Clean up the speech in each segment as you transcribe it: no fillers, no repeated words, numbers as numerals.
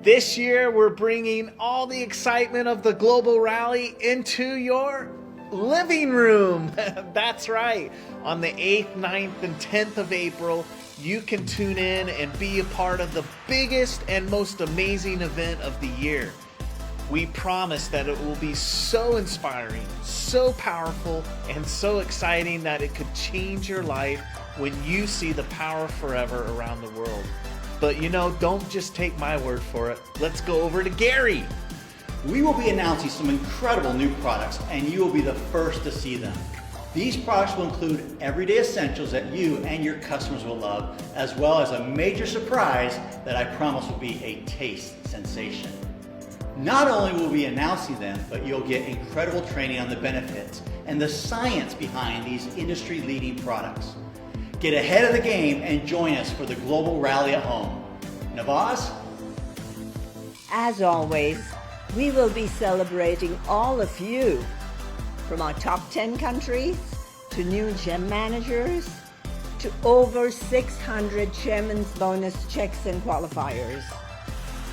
This year, we're bringing all the excitement of the global rally into your living room. That's right. On the 8th, 9th, and 10th of April, you can tune in and be a part of the biggest and most amazing event of the year. We promise that it will be so inspiring, so powerful, and so exciting that it could change your life when you see the power of forever around the world. But don't just take my word for it. Let's go over to Gary. We will be announcing some incredible new products, and you will be the first to see them. These products will include everyday essentials that you and your customers will love, as well as a major surprise that I promise will be a taste sensation. Not only will we be announcing them, but you'll get incredible training on the benefits and the science behind these industry-leading products. Get ahead of the game and join us for the global rally at home. Navaz? As always, we will be celebrating all of you, from our top 10 countries to new gem managers to over 600 chairman's bonus checks and qualifiers.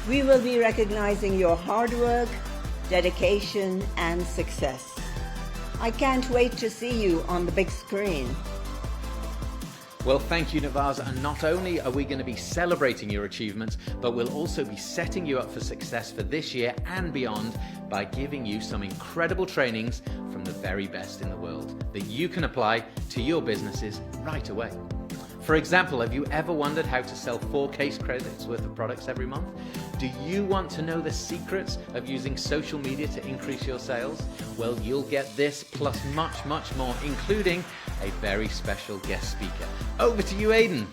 We will be recognizing your hard work, dedication, and success. I can't wait to see you on the big screen. Well, thank you, Navaz. And not only are we going to be celebrating your achievements, but we'll also be setting you up for success for this year and beyond by giving you some incredible trainings from the very best in the world that you can apply to your businesses right away. For example, have you ever wondered how to sell 4 case credits worth of products every month? Do you want to know the secrets of using social media to increase your sales? Well, you'll get this plus much, much more, including a very special guest speaker. Over to you, Aidan.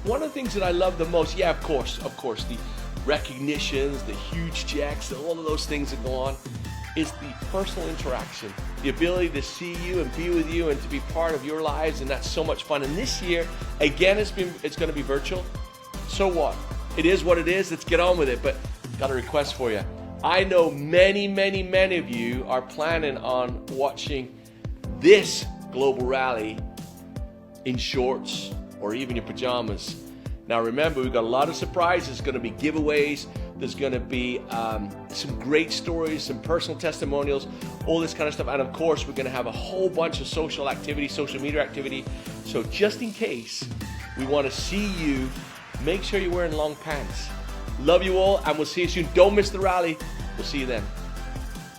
One of the things that I love the most, of course, the recognitions, the huge checks, all of those things that go on, is the personal interaction, the ability to see you and be with you and to be part of your lives, and that's so much fun. And this year, again, it's going to be virtual. So what? It is what it is. Let's get on with it. But got a request for you. I know many, many, many of you are planning on watching this global rally in shorts or even your pajamas. Now remember, we've got a lot of surprises. There's going to be giveaways. There's going to be some great stories, some personal testimonials, all this kind of stuff. And of course, we're going to have a whole bunch of social activity, social media activity. So just in case we want to see you, make sure you're wearing long pants. Love you all, and we'll see you soon. Don't miss the rally. We'll see you then.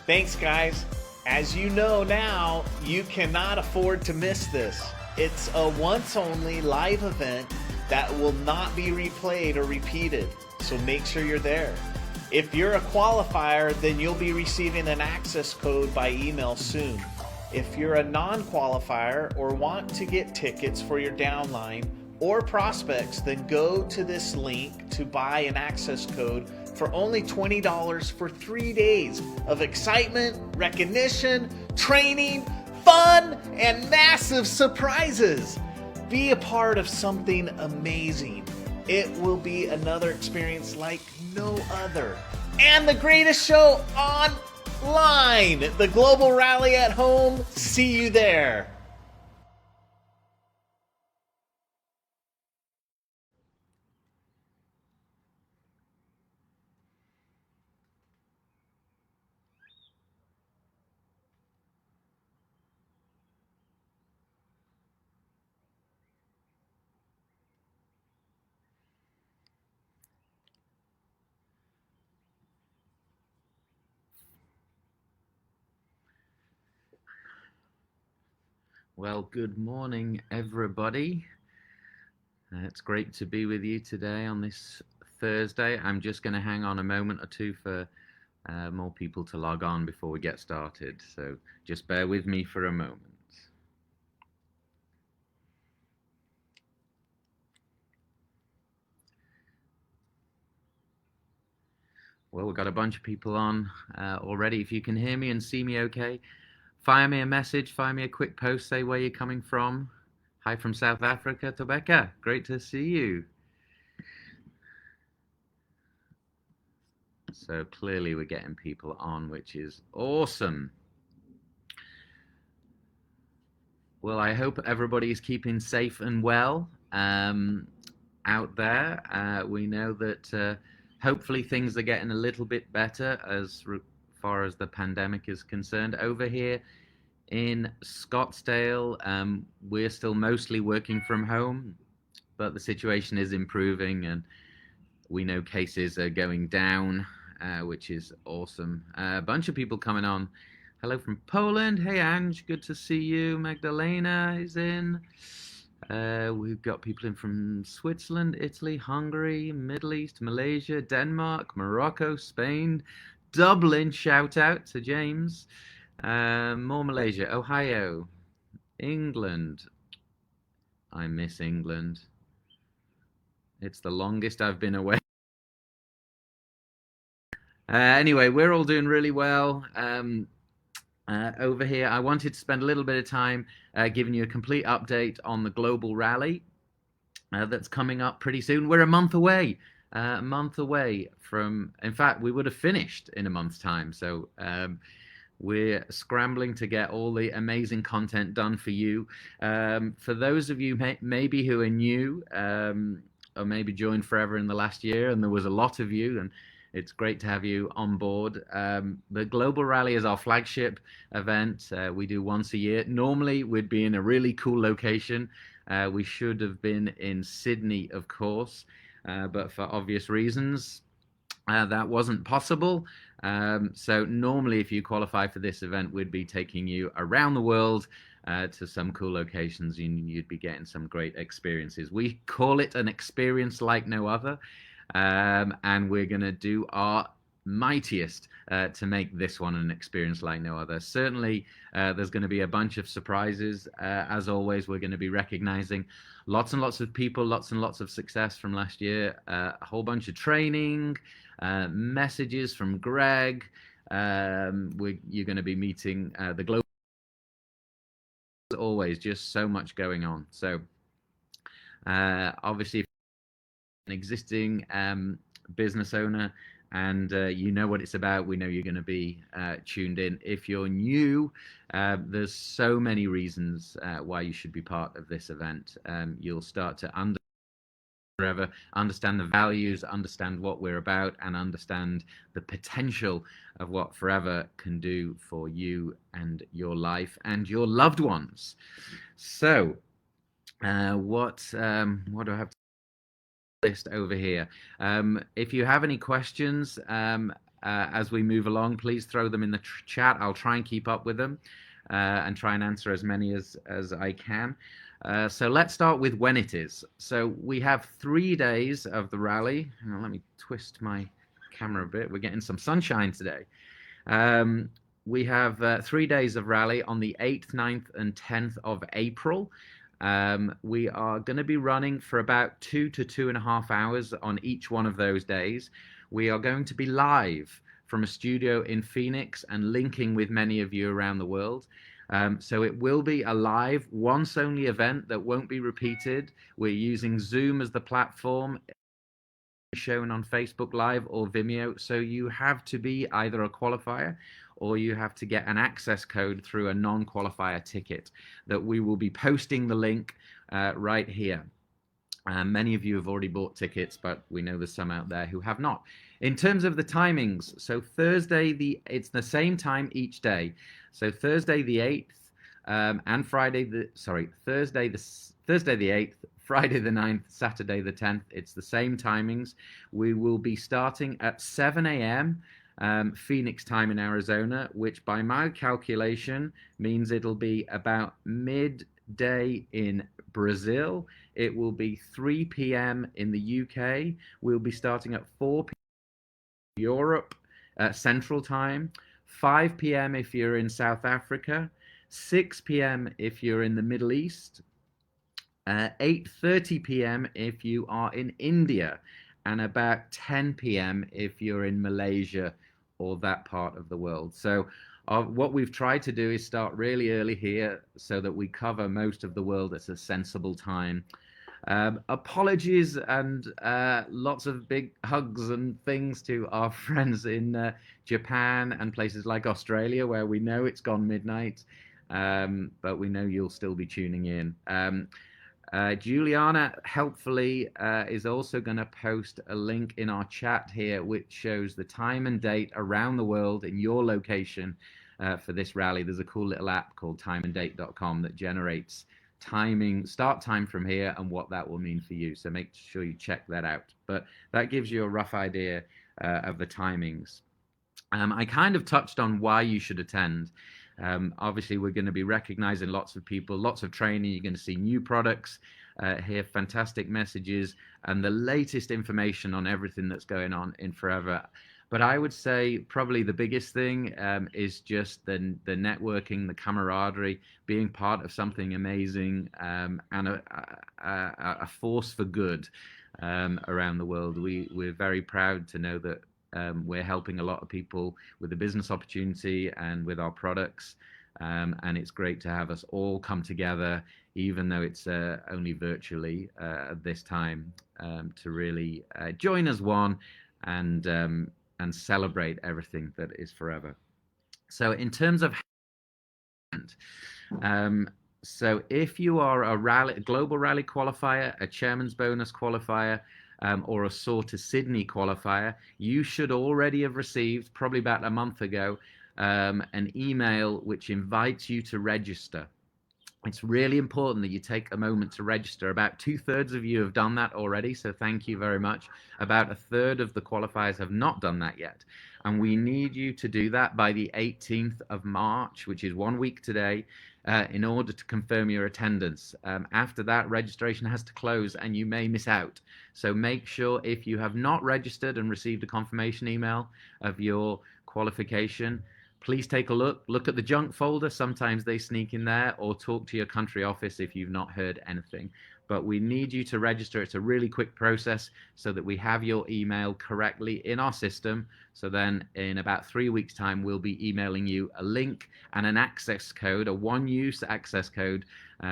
Thanks, guys. As you know now, you cannot afford to miss this. It's a once-only live event that will not be replayed or repeated, so make sure you're there. If you're a qualifier, then you'll be receiving an access code by email soon. If you're a non-qualifier or want to get tickets for your downline or prospects, then go to this link to buy an access code for only $20 for 3 days of excitement, recognition, training, fun, and massive surprises. Be a part of something amazing. It will be another experience like no other. And the greatest show online, the Global Rally at Home. See you there. Well, good morning, everybody. It's great to be with you today on this Thursday. I'm just going to hang on a moment or two for more people to log on before we get started. So just bear with me for a moment. Well, we've got a bunch of people on already. If you can hear me and see me okay, fire me a message, fire me a quick post, say where you're coming from. Hi from South Africa, Tobeka. Great to see you. So clearly we're getting people on, which is awesome. Well, I hope everybody's keeping safe and well out there. We know that Hopefully things are getting a little bit better as far as the pandemic is concerned. Over here in Scottsdale, we're still mostly working from home, but the situation is improving, and we know cases are going down, which is awesome. A bunch of people coming on. Hello from Poland. Hey, Ange, good to see you. Magdalena is in. We've got people in from Switzerland, Italy, Hungary, Middle East, Malaysia, Denmark, Morocco, Spain, Dublin. Shout out to James. More Malaysia, Ohio, England. I miss England. It's the longest I've been away. Anyway, we're all doing really well. Over here, I wanted to spend a little bit of time giving you a complete update on the global rally that's coming up pretty soon. We're a month away from, in fact, we would have finished in a month's time. So we're scrambling to get all the amazing content done for you. For those of you maybe who are new or maybe joined forever in the last year, and there was a lot of you, and it's great to have you on board. The Global Rally is our flagship event. We do once a year. Normally, we'd be in a really cool location. We should have been in Sydney, of course, but for obvious reasons, that wasn't possible. So normally, if you qualify for this event, we'd be taking you around the world to some cool locations, and you'd be getting some great experiences. We call it an experience like no other. And we're going to do our mightiest to make this one an experience like no other. Certainly, there's going to be a bunch of surprises. As always, we're going to be recognizing lots and lots of people, lots and lots of success from last year, a whole bunch of training, messages from Greg. You're going to be meeting the global. As always, just so much going on. So, obviously, an existing business owner and you know what it's about, we know you're going to be tuned in. If you're new, there's so many reasons why you should be part of this event. You'll start to understand the values, understand what we're about, and understand the potential of what Forever can do for you and your life and your loved ones. So what do I have to list over here? If you have any questions as we move along, please throw them in the chat. I'll try and keep up with them and try and answer as many as I can. So let's start with when it is. So we have 3 days of the rally. Let me twist my camera a bit. We're getting some sunshine today. We have 3 days of rally on the 8th, 9th, and 10th of April. We are going to be running for about 2 to 2.5 hours on each one of those days. We are going to be live from a studio in Phoenix and linking with many of you around the world. So it will be a live, once-only event that won't be repeated. We're using Zoom as the platform, shown on Facebook Live or Vimeo. So you have to be either a qualifier or you have to get an access code through a non-qualifier ticket that we will be posting the link right here. Many of you have already bought tickets, but we know there's some out there who have not. In terms of the timings, so Thursday, it's the same time each day. So Thursday the 8th and Thursday the 8th, Friday the 9th, Saturday the 10th, it's the same timings. We will be starting at 7 a.m. Phoenix time in Arizona, which by my calculation means it'll be about midday in Brazil. It will be 3 p.m. in the UK. We'll be starting at 4 p.m. Europe Central Time, 5 p.m. if you're in South Africa, 6 p.m. if you're in the Middle East, 8:30 p.m. if you are in India, and about 10 p.m. if you're in Malaysia or that part of the world. So what we've tried to do is start really early here so that we cover most of the world at a sensible time. Apologies and lots of big hugs and things to our friends in Japan and places like Australia, where we know it's gone midnight, but we know you'll still be tuning in. Juliana helpfully is also going to post a link in our chat here which shows the time and date around the world in your location for this rally. There's a cool little app called timeanddate.com that generates timing, start time from here, and what that will mean for you. So make sure you check that out. But that gives you a rough idea of the timings. I kind of touched on why you should attend. Obviously, we're going to be recognizing lots of people, lots of training. You're going to see new products, hear fantastic messages, and the latest information on everything that's going on in Forever. But I would say probably the biggest thing is just the networking, the camaraderie, being part of something amazing, and a force for good around the world. We're very proud to know that we're helping a lot of people with the business opportunity and with our products. And it's great to have us all come together, even though it's only virtually at this time, to really join as one and celebrate everything that is Forever. So in terms of so if you are a global rally qualifier, a chairman's bonus qualifier, or a Soar to Sydney qualifier, you should already have received, probably about a month ago, an email which invites you to register. It's really important that you take a moment to register. About 2/3 of you have done that already, so thank you very much. About 1/3 of the qualifiers have not done that yet. And we need you to do that by the 18th of March, which is 1 week today, in order to confirm your attendance. After that, registration has to close and you may miss out. So make sure, if you have not registered and received a confirmation email of your qualification, please take a look at the junk folder. Sometimes they sneak in there, or talk to your country office if you've not heard anything. But we need you to register. It's a really quick process so that we have your email correctly in our system. So then in about 3 weeks' time, we'll be emailing you a link and an access code, a one-use access code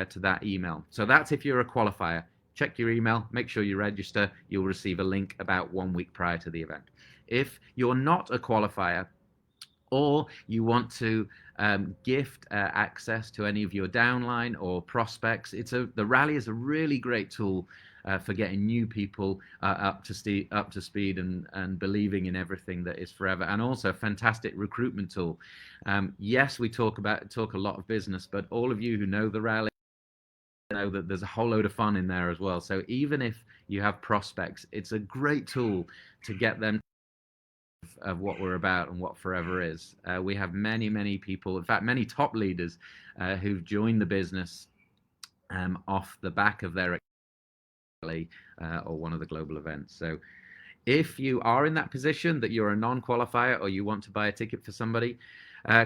to that email. So that's if you're a qualifier. Check your email, make sure you register. You'll receive a link about 1 week prior to the event. If you're not a qualifier, or you want to gift access to any of your downline or prospects, the rally is a really great tool for getting new people up to speed and believing in everything that is Forever, and also a fantastic recruitment tool. Yes, we talk a lot of business, but all of you who know the rally know that there's a whole load of fun in there as well. So even if you have prospects, it's a great tool to get them of what we're about and what Forever is. We have many people, in fact many top leaders who've joined the business off the back of their rally or one of the global events. So if you are in that position that you're a non-qualifier or you want to buy a ticket for somebody,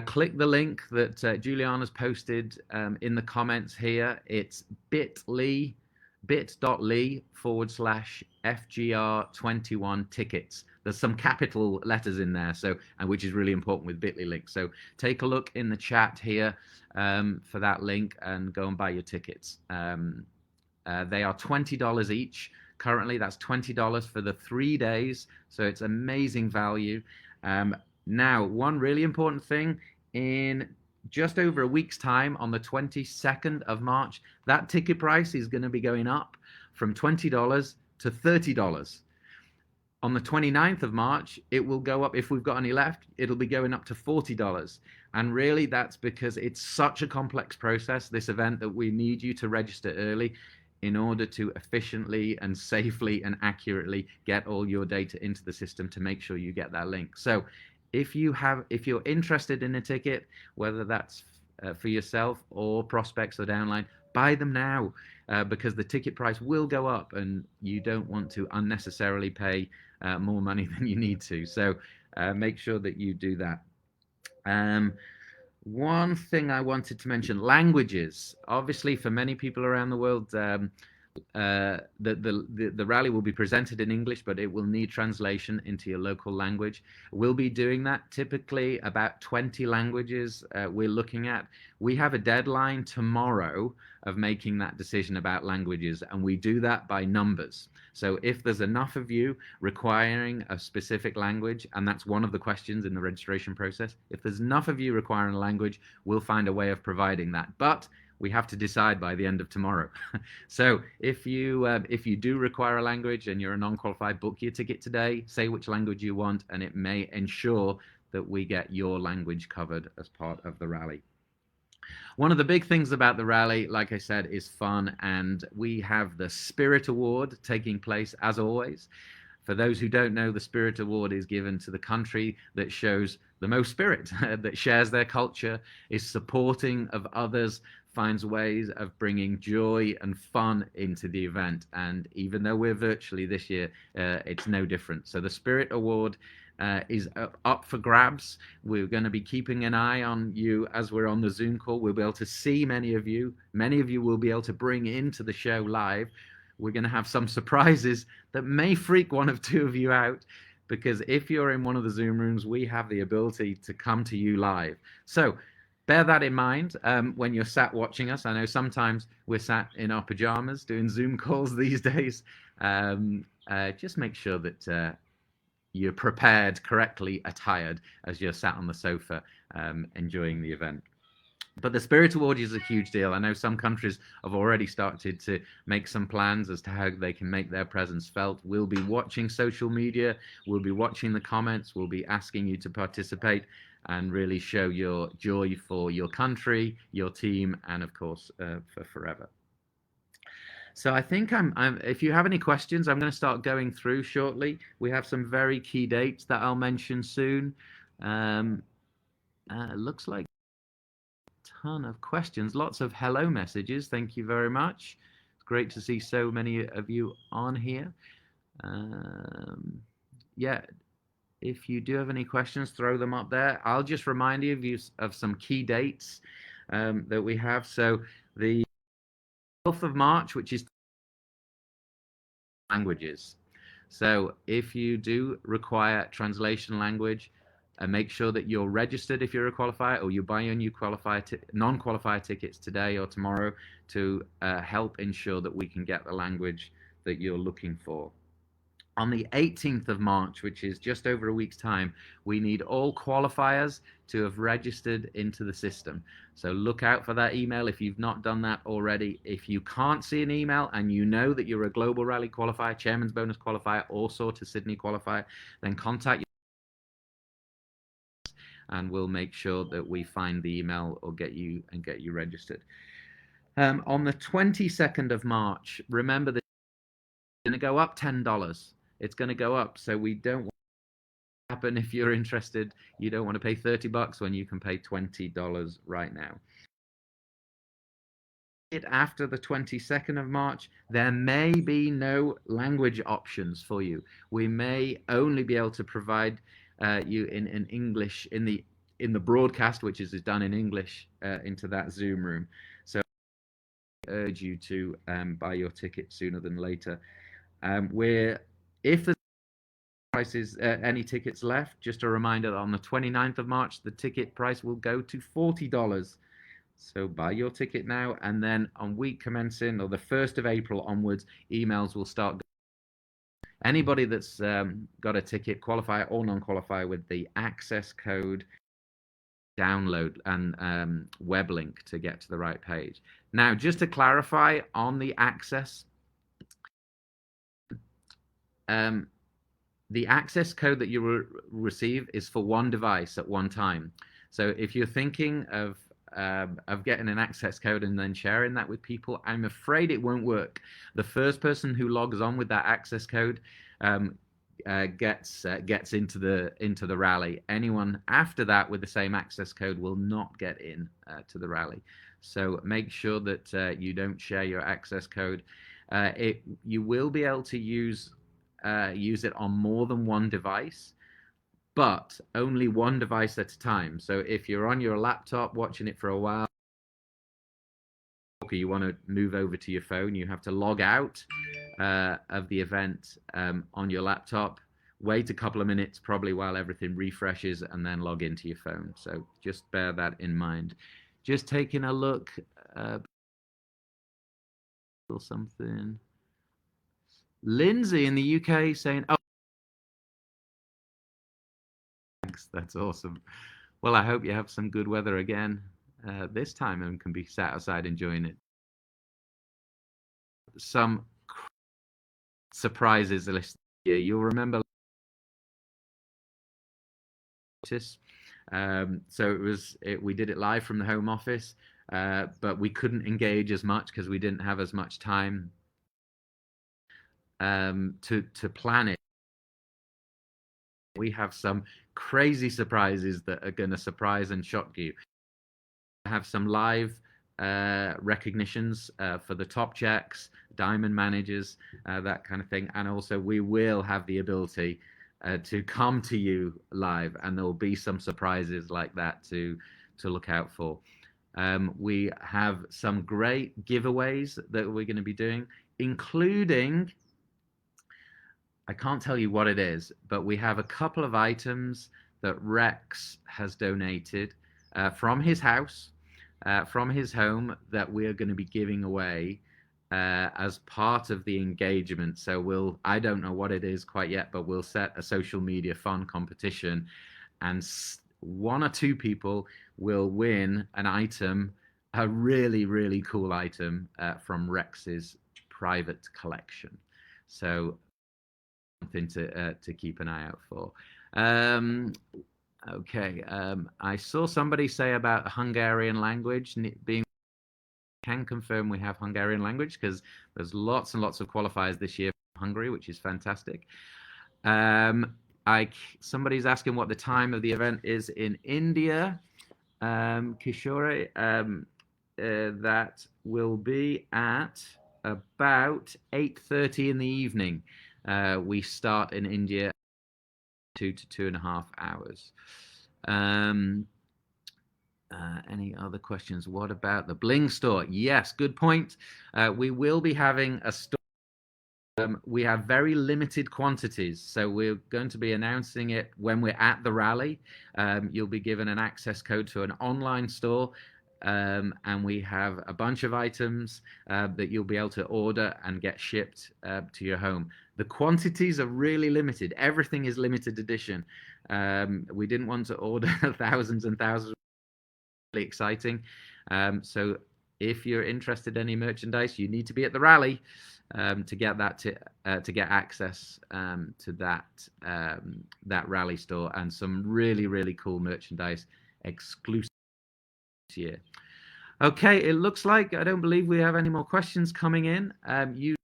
click the link that Juliana's posted in the comments here. It's bit.ly/FGR21 tickets. There's some capital letters in there, which is really important with bit.ly links. So take a look in the chat here for that link and go and buy your tickets. They are $20 each. Currently, that's $20 for the 3 days. So it's amazing value. Now, one really important thing, in just over a week's time, on the 22nd of March, that ticket price is going to be going up from $20 to $30. On the 29th of March, it will go up. If we've got any left, it'll be going up to $40. And really, that's because it's such a complex process, this event, that we need you to register early in order to efficiently and safely and accurately get all your data into the system to make sure you get that link. So if you're interested in a ticket, whether that's for yourself or prospects or downline, buy them now, because the ticket price will go up and you don't want to unnecessarily pay more money than you need to. So make sure that you do that. One thing I wanted to mention, languages. Obviously, for many people around the world, the rally will be presented in English, but it will need translation into your local language. We'll be doing that, typically about 20 languages we're looking at. We have a deadline tomorrow of making that decision about languages, and we do that by numbers. So if there's enough of you requiring a specific language, and that's one of the questions in the registration process, if there's enough of you requiring a language, we'll find a way of providing that. But we have to decide by the end of tomorrow. So if you do require a language and you're a non-qualified, book your ticket today, say which language you want, and it may ensure that we get your language covered as part of the rally. One of the big things about the rally, like I said, is fun, and we have the Spirit Award taking place as always. For those who don't know, the Spirit Award is given to the country that shows the most spirit, that shares their culture, is supporting of others, finds ways of bringing joy and fun into the event. And even though we're virtually this year, it's no different. So the Spirit Award is up for grabs. We're going to be keeping an eye on you as we're on the Zoom call. We'll be able to see many of you. Many of you will be able to bring into the show live. We're going to have some surprises that may freak one of two of you out, because if you're in one of the Zoom rooms, we have the ability to come to you live. So bear that in mind when you're sat watching us. I know sometimes we're sat in our pajamas doing Zoom calls these days. Just make sure that you're prepared, correctly attired as you're sat on the sofa enjoying the event. But the Spirit Award is a huge deal. I know some countries have already started to make some plans as to how they can make their presence felt. We'll be watching social media, we'll be watching the comments, we'll be asking you to participate and really show your joy for your country, your team, and of course for forever. So I think if you have any questions, I'm going to start going through shortly. We have some very key dates that I'll mention soon. Looks like a ton of questions, lots of hello messages. Thank you very much. It's great to see so many of you on here. Yeah, if you do have any questions, throw them up there. I'll just remind you of some key dates that we have. So the 12th of March, which is languages. So if you do require translation language, make sure that you're registered if you're a qualifier, or you buy your new non-qualifier tickets today or tomorrow to help ensure that we can get the language that you're looking for. On the 18th of March, which is just over a week's time, we need all qualifiers to have registered into the system. So look out for that email if you've not done that already. If you can't see an email and you know that you're a Global Rally qualifier, Chairman's Bonus qualifier, or Sort of Sydney qualifier, then contact and we'll make sure that we find the email or get you registered. On the 22nd of March, remember that it's going to go up $10. It's going to go up, so we don't want it to happen. If you're interested, you don't want to pay $30 when you can pay $20 right now. After the 22nd of March, there may be no language options for you. We may only be able to provide you in English in the broadcast, which is done in English, into that Zoom room. So I urge you to buy your ticket sooner than later. If the price is any tickets left, just a reminder that on the 29th of March, the ticket price will go to $40. So buy your ticket now, and then on week commencing, or the 1st of April onwards, emails will start. Anybody that's got a ticket, qualifier or non-qualifier, with the access code, download and web link to get to the right page. Now, just to clarify on the access, the access code that you will receive is for one device at one time. So if you're thinking of getting an access code and then sharing that with people, I'm afraid it won't work. The first person who logs on with that access code gets into the rally. Anyone after that with the same access code will not get in to the rally. So make sure that you don't share your access code. You will be able to use it on more than one device, but only one device at a time. So if you're on your laptop watching it for a while, you want to move over to your phone, you have to log out of the event on your laptop, wait a couple of minutes probably while everything refreshes, and then log into your phone. So just bear that in mind. Just taking a look or something. Lindsay in the UK saying, oh, thanks, that's awesome. Well, I hope you have some good weather again. this time and can be sat outside enjoying it. Some surprises this year. You'll remember. So we did it live from the home office, but we couldn't engage as much because we didn't have as much time to plan it. We have some crazy surprises that are going to surprise and shock you. We have some live recognitions for the top checks, diamond managers, that kind of thing, and also we will have the ability to come to you live, and there will be some surprises like that to look out for. We have some great giveaways that we're going to be doing, including, I can't tell you what it is, but we have a couple of items that Rex has donated from his house, from his home, that we are going to be giving away as part of the engagement. So I don't know what it is quite yet, but we'll set a social media fun competition, and one or two people will win an item, a really, really cool item from Rex's private collection. So something to keep an eye out for. Okay, I saw somebody say about Hungarian language being. Can confirm we have Hungarian language because there's lots and lots of qualifiers this year from Hungary, which is fantastic. Somebody's asking what the time of the event is in India. Kishore, that will be at about 8:30 in the evening. We start in India 2 to 2.5 hours. Any other questions? What about the Bling store? Yes, good point. We will be having a store. We have very limited quantities, so we're going to be announcing it when we're at the rally. You'll be given an access code to an online store, and we have a bunch of items that you'll be able to order and get shipped to your home. The quantities are really limited. Everything is limited edition. We didn't want to order thousands and thousands. Really exciting. So if you're interested in any merchandise, you need to be at the rally to get that to get access to that rally store, and some really, really cool merchandise exclusive this year. Okay, it looks like I don't believe we have any more questions coming in. You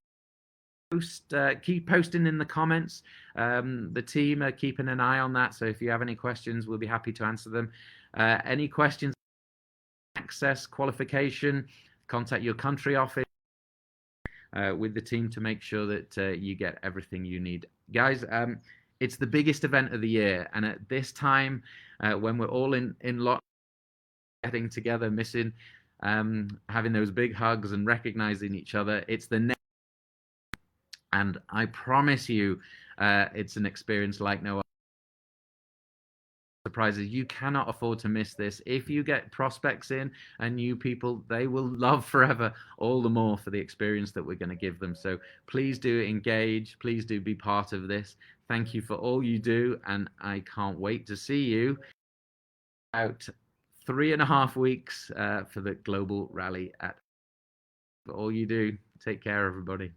keep posting in the comments. The team are keeping an eye on that, so if you have any questions, we'll be happy to answer them. Any questions, access, qualification, contact your country office with the team to make sure that you get everything you need. Guys, it's the biggest event of the year, and at this time, when we're all in lot, getting together, missing, having those big hugs and recognizing each other, it's the next. And I promise you, it's an experience like no other. Surprises. You cannot afford to miss this. If you get prospects in and new people, they will love forever, all the more for the experience that we're going to give them. So please do engage. Please do be part of this. Thank you for all you do, and I can't wait to see you out 3.5 weeks for the global rally. For all you do. Take care, everybody.